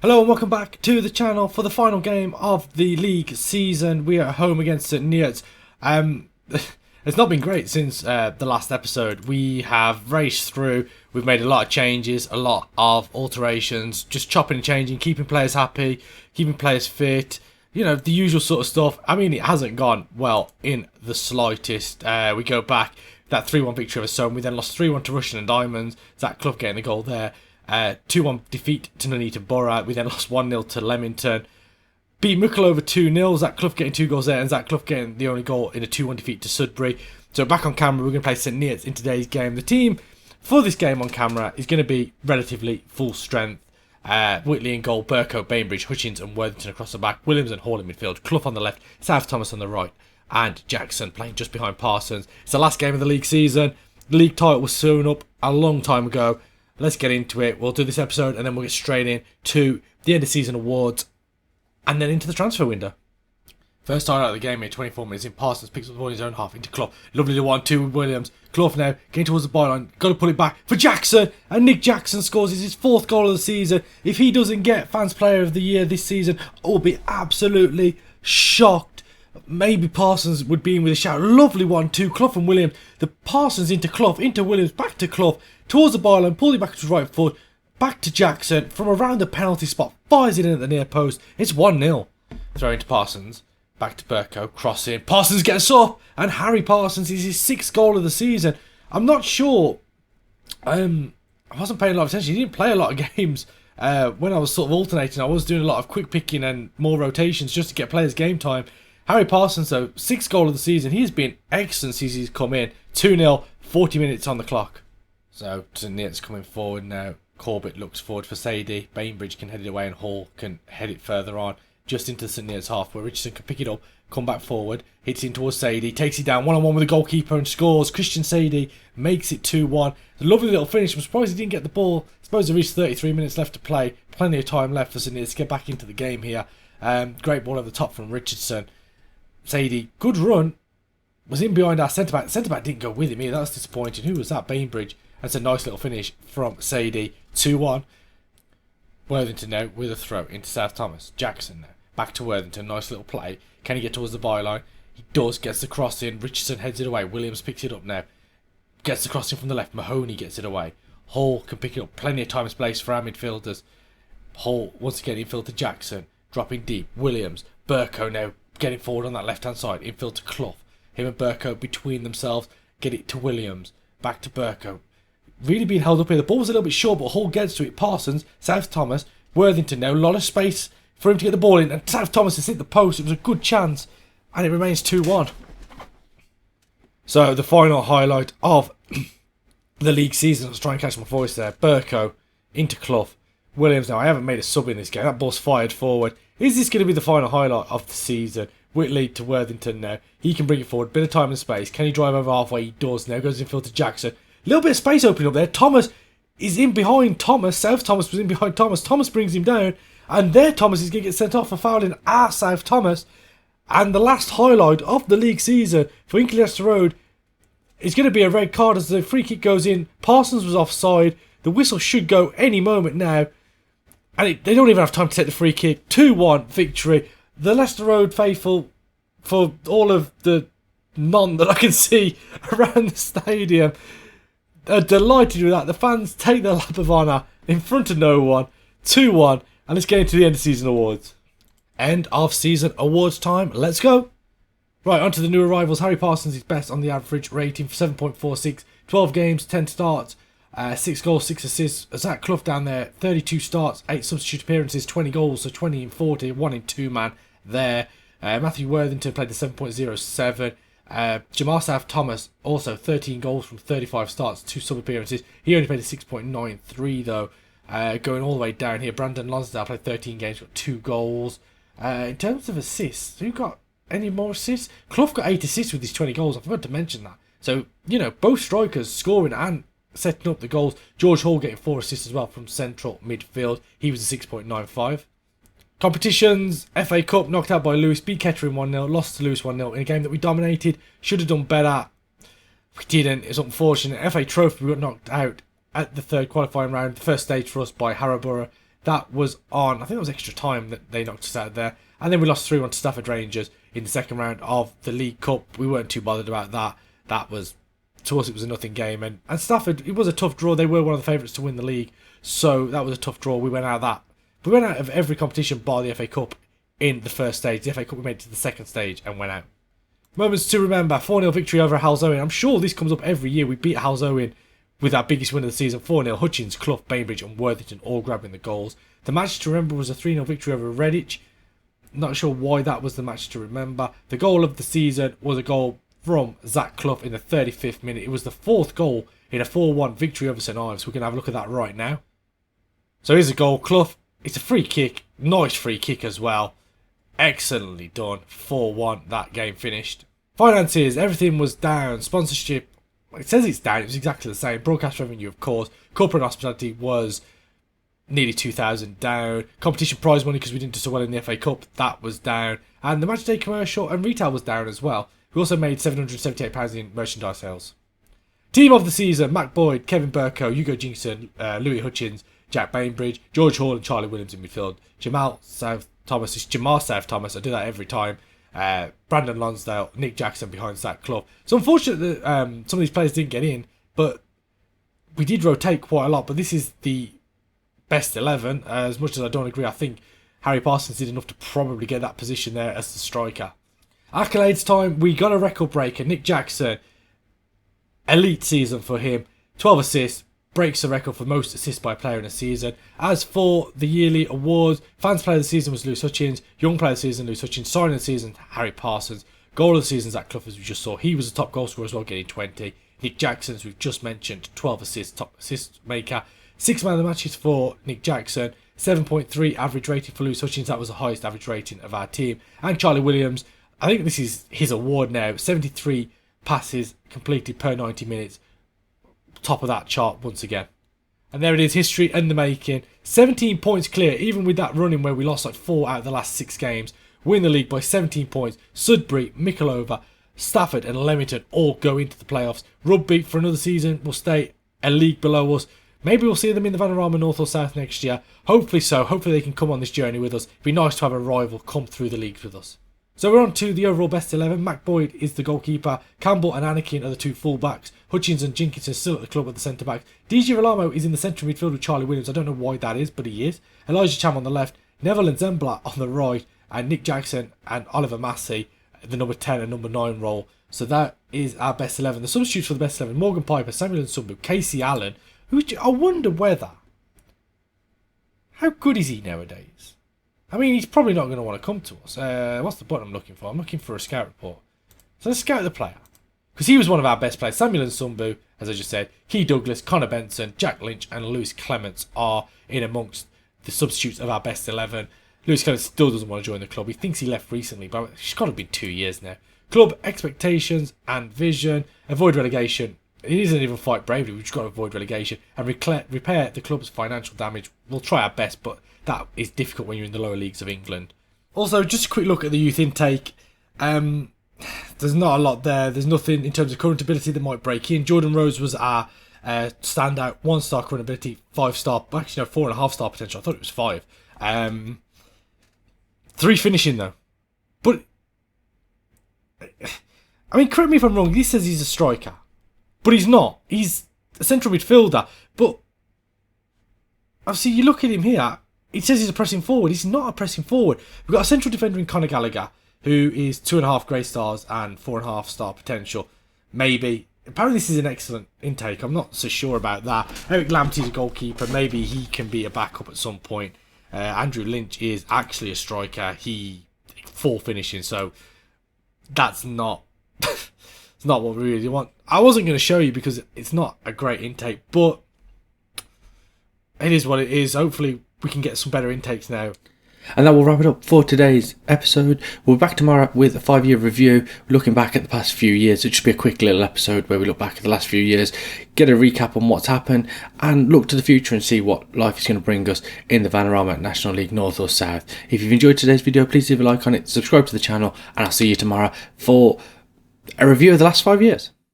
Hello and welcome back to the channel for the final game of the league season. We are at home against St. Neots. It's not been great since the last episode. We have raced through, we've made a lot of changes, a lot of alterations, just chopping and changing, keeping players happy, keeping players fit, you know, the usual sort of stuff. I mean, it hasn't gone well in the slightest. We go back, that 3-1 victory over Somme, we then lost 3-1 to Russian and Diamonds, Zach Clough getting the goal there. 2-1 defeat to Nuneaton Borough. We then lost 1-0 to Leamington. Beat Muckle over 2-0. Zach Clough getting 2 goals there, and Zach Clough getting the only goal in a 2-1 defeat to Sudbury. So back on camera, we're going to play St. Neots in today's game. The team for this game on camera is going to be relatively full strength. Whitley in goal, Burko, Bainbridge, Hutchins and Worthington across the back, Williams and Hall in midfield, Clough on the left, South Thomas on the right, and Jackson playing just behind Parsons. It's the last game of the league season. The league title was sewn up a long time ago. Let's get into it. We'll do this episode and then we'll get straight in to the end of season awards and then into the transfer window. First highlight of the game here, 24 minutes in. Parsons picks up the ball in his own half into Clough. Lovely 1-2 with Williams. Clough now getting towards the byline. Got to pull it back for Jackson. And Nick Jackson scores. It's his 4th goal of the season. If he doesn't get Fans Player of the Year this season, I'll be absolutely shocked. Maybe Parsons would be in with a shout. Lovely 1-2. Clough and Williams. The Parsons into Clough, into Williams, back to Clough. Towards the byline, pulled it back to his right foot. Back to Jackson. From around the penalty spot. Fires it in at the near post. It's 1-0. Throw into Parsons. Back to Burko. Crossing. Parsons gets up. And Harry Parsons is his 6th goal of the season. I'm not sure. I wasn't paying a lot of attention. He didn't play a lot of games. When I was sort of alternating, I was doing a lot of quick picking and more rotations just to get players game time. Harry Parsons, though, 6th goal of the season. He's been excellent since he's come in. 2-0, 40 minutes on the clock. So, St. Neots coming forward now. Corbett looks forward for Sadie. Bainbridge can head it away and Hall can head it further on. Just into St. Neots half where Richardson can pick it up, come back forward, hits in towards Sadie, takes it down one-on-one with the goalkeeper and scores. Christian Sadie makes it 2-1. It's a lovely little finish. I'm surprised he didn't get the ball. I suppose there is 33 minutes left to play. Plenty of time left for St. Neots to get back into the game here. Great ball over the top from Richardson. Sadie, good run. Was in behind our centre-back. Centre-back didn't go with him here. That was disappointing. Who was that? Bainbridge. That's a nice little finish from Sadie. 2-1. Worthington now with a throw into South Thomas. Jackson now. Back to Worthington. Nice little play. Can he get towards the byline? He does. Gets the cross in. Richardson heads it away. Williams picks it up now. Gets the cross in from the left. Mahoney gets it away. Hall can pick it up. Plenty of time and space for our midfielders. Hall once again infield to Jackson. Dropping deep. Williams. Burko now getting forward on that left-hand side. Infield to Clough. Him and Burko between themselves. Get it to Williams. Back to Burko. Really being held up here. The ball was a little bit short, but Hall gets to it. Parsons, South Thomas, Worthington now. A lot of space for him to get the ball in. And South Thomas has hit the post. It was a good chance. And it remains 2-1. So the final highlight of the league season. I was trying to catch my voice there. Burko into Clough. Williams now. I haven't made a sub in this game. That ball's fired forward. Is this going to be the final highlight of the season? Whitley to Worthington now. He can bring it forward. Bit of time and space. Can he drive over halfway? He does now. Goes infield to Jackson. A little bit of space opening up there. Thomas is in behind Thomas. South Thomas was in behind Thomas. Thomas brings him down. And there Thomas is going to get sent off for fouling at South Thomas. And the last highlight of the league season for Hinckley LRFC is going to be a red card as the free kick goes in. Parsons was offside. The whistle should go any moment now. And they don't even have time to take the free kick. 2-1 victory. The Leicester Road faithful, for all of the none that I can see around the stadium, are delighted with that. The fans take their lap of honour in front of no one. 2-1. And let's get into the end of season awards. End of season awards time. Let's go. Right, on to the new arrivals. Harry Parsons is best on the average rating for 7.46. 12 games, 10 starts. 6 goals, 6 assists. Zach Clough down there, 32 starts, 8 substitute appearances, 20 goals, so 20 in 40, 1 in 2 man there. Matthew Worthington played the 7.07. Jamar South Thomas also 13 goals from 35 starts, 2 sub appearances. He only played a 6.93 though. Going all the way down here, Brandon Lonsdale played 13 games, got 2 goals. In terms of assists, who got any more assists? Clough got 8 assists with his 20 goals. I forgot to mention that. So, you know, both strikers scoring and setting up the goals. George Hall getting 4 assists as well from central midfield. He was a 6.95. Competitions, FA Cup, knocked out by Lewis, beat Kettering 1-0, lost to Lewis 1-0 in a game that we dominated. Should have done better. We didn't. It's unfortunate. FA Trophy, we got knocked out at the third qualifying round. The first stage for us by Harrowborough. That was on, I think it was extra time that they knocked us out there. And then we lost 3-1 to Stafford Rangers in the second round of the League Cup. We weren't too bothered about that. That was, to us, it was a nothing game. And Stafford, it was a tough draw. They were one of the favourites to win the league. So that was a tough draw. We went out of that. We went out of every competition bar the FA Cup in the first stage. The FA Cup we made it to the second stage and went out. Moments to remember, 4-0 victory over Halzowen. I'm sure this comes up every year. We beat Halzowen with our biggest win of the season, 4-0. Hutchins, Clough, Bainbridge and Worthington all grabbing the goals. The match to remember was a 3-0 victory over Redditch. Not sure why that was the match to remember. The goal of the season was a goal from Zach Clough in the 35th minute. It was the 4th goal in a 4-1 victory over St Ives. We're going to have a look at that right now. So here's a goal. Clough, it's a free kick. Nice free kick as well. Excellently done. 4-1, that game finished. Finances, everything was down. Sponsorship, it says it's down. It was exactly the same. Broadcast revenue, of course. Corporate hospitality was nearly 2,000 down. Competition prize money, because we didn't do so well in the FA Cup, that was down. And the matchday commercial and retail was down as well. We also made £778 in merchandise sales. Team of the season, Matt Boyd, Kevin Burko, Hugo Jinson, Louis Hutchins, Jack Bainbridge, George Hall and Charlie Williams in midfield. Jamal South Thomas, I do that every time. Brandon Lonsdale, Nick Jackson behind Zach Clough. It's unfortunate that some of these players didn't get in, but we did rotate quite a lot. But this is the best 11. As much as I don't agree, I think Harry Parsons did enough to probably get that position there as the striker. Accolades time, we got a record breaker. Nick Jackson, elite season for him. 12 assists, breaks the record for most assists by a player in a season. As for the yearly awards, Fans Player of the Season was Lewis Hutchins, Young Player of the Season, Lewis Hutchins, Signing of the Season, Harry Parsons, Goal of the Season, Zach Clough, as we just saw. He was the top goal scorer as well, getting 20. Nick Jackson, as we've just mentioned, 12 assists, top assist maker. 6 man of the matches for Nick Jackson, 7.3 average rating for Lewis Hutchins, that was the highest average rating of our team. And Charlie Williams, I think this is his award now, 73 passes completed per 90 minutes. Top of that chart once again. And there it is, history and the making. 17 points clear, even with that running where we lost like 4 out of the last 6 games. Win the league by 17 points. Sudbury, Michelova, Stafford and Leamington all go into the playoffs. Rugby for another season will stay a league below us. Maybe we'll see them in the Vanarama North or South next year. Hopefully so. Hopefully they can come on this journey with us. It'd be nice to have a rival come through the leagues with us. So we're on to the overall best 11. Mac Boyd is the goalkeeper. Campbell and Anakin are the 2 full-backs. Hutchins and Jenkinson still at the club at the centre-back. DJ Rolamo is in the central midfield with Charlie Williams. I don't know why that is, but he is. Elijah Cham on the left. Neville and Zembla on the right. And Nick Jackson and Oliver Massey, the number 10 and number 9 role. So that is our best 11. The substitutes for the best 11. Morgan Piper, Samuel Nsumbu, Casey Allen. Who I wonder whether... How good is he nowadays? I mean, he's probably not going to want to come to us. What's the button I'm looking for? I'm looking for a scout report. So let's scout the player. Because he was one of our best players. Samuel Nsumbu, as I just said. Key Douglas, Connor Benson, Jack Lynch and Lewis Clements are in amongst the substitutes of our best 11. Lewis Clements still doesn't want to join the club. He thinks he left recently, but it's got to be 2 years now. Club expectations and vision. Avoid relegation. It isn't even fight bravely. We've just got to avoid relegation. And repair the club's financial damage. We'll try our best, but that is difficult when you're in the lower leagues of England. Also, just a quick look at the youth intake. There's not a lot there. There's nothing in terms of current ability that might break in. Jordan Rose was our standout. 1-star current ability, 5-star, actually no, 4.5-star potential. I thought it was 5. 3 finishing though. But, I mean, correct me if I'm wrong. This says he's a striker. But he's not. He's a central midfielder. But, obviously, you look at him here. It says he's a pressing forward. He's not a pressing forward. We've got a central defender in Conor Gallagher, who is 2.5 grey stars and 4.5-star potential. Maybe. Apparently this is an excellent intake. I'm not so sure about that. Eric Lamptey's a goalkeeper. Maybe he can be a backup at some point. Andrew Lynch is actually a striker. He 4 finishing, so that's not it's not what we really want. I wasn't going to show you because it's not a great intake, but it is what it is. Hopefully we can get some better intakes now. And that will wrap it up for today's episode. We'll be back tomorrow with a 5-year review, looking back at the past few years. It should be a quick little episode where we look back at the last few years, get a recap on what's happened, and look to the future and see what life is going to bring us in the Vanarama National League North or South. If you've enjoyed today's video, please leave a like on it, subscribe to the channel, and I'll see you tomorrow for a review of the last 5 years.